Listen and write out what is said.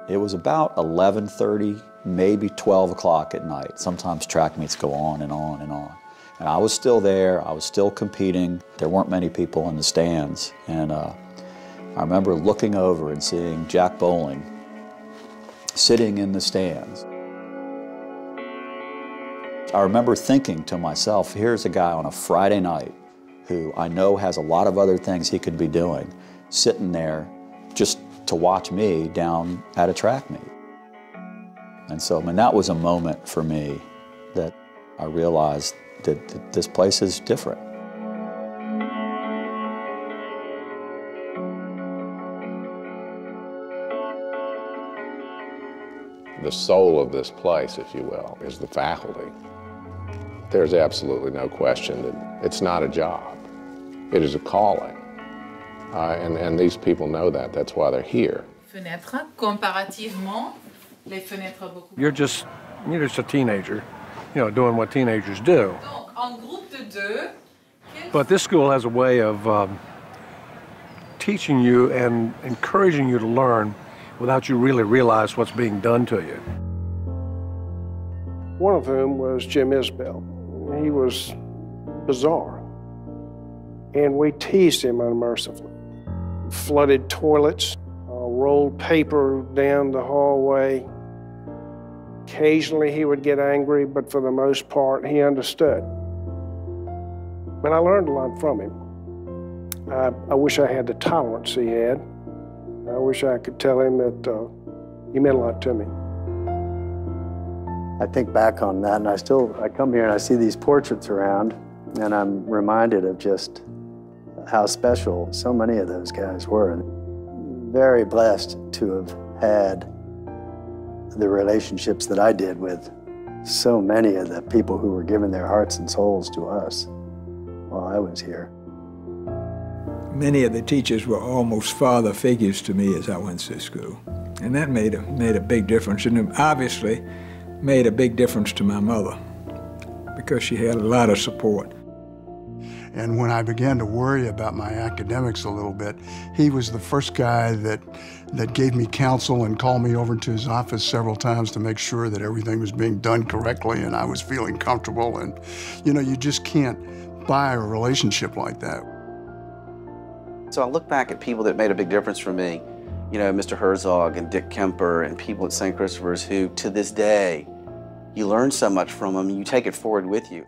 It was about 11:30, maybe 12 o'clock at night. Sometimes track meets go on and on and on. And I was still there, I was still competing. There weren't many people in the stands. And I remember looking over and seeing Jack Bowling sitting in the stands. I remember thinking to myself, here's a guy on a Friday night who I know has a lot of other things he could be doing, sitting there just to watch me down at a track meet. And so, I mean, that was a moment for me that I realized that this place is different. The soul of this place, if you will, is the faculty. There's absolutely no question that it's not a job. It is a calling. And these people know that. That's why they're here. Fenêtre, comparativement, les fenêtres beaucoup. You're just a teenager, you know, doing what teenagers do. Donc, en groupe de deux, but this school has a way of teaching you and encouraging you to learn without you really realize what's being done to you. One of whom was Jim Isbell. He was bizarre, and we teased him unmercifully. Flooded toilets, rolled paper down the hallway. Occasionally he would get angry, but for the most part he understood. But I learned a lot from him. I wish I had the tolerance he had. I wish I could tell him that he meant a lot to me. I think back on that, and I come here and I see these portraits around, and I'm reminded of just how special so many of those guys were. Very blessed to have had the relationships that I did with so many of the people who were giving their hearts and souls to us while I was here. Many of the teachers were almost father figures to me as I went to school. And that made a big difference, and it obviously made a big difference to my mother because she had a lot of support. And when I began to worry about my academics a little bit, he was the first guy that gave me counsel and called me over to his office several times to make sure that everything was being done correctly and I was feeling comfortable. And, you know, you just can't buy a relationship like that. So I look back at people that made a big difference for me, you know, Mr. Herzog and Dick Kemper and people at St. Christopher's who, to this day, you learn so much from them, you take it forward with you.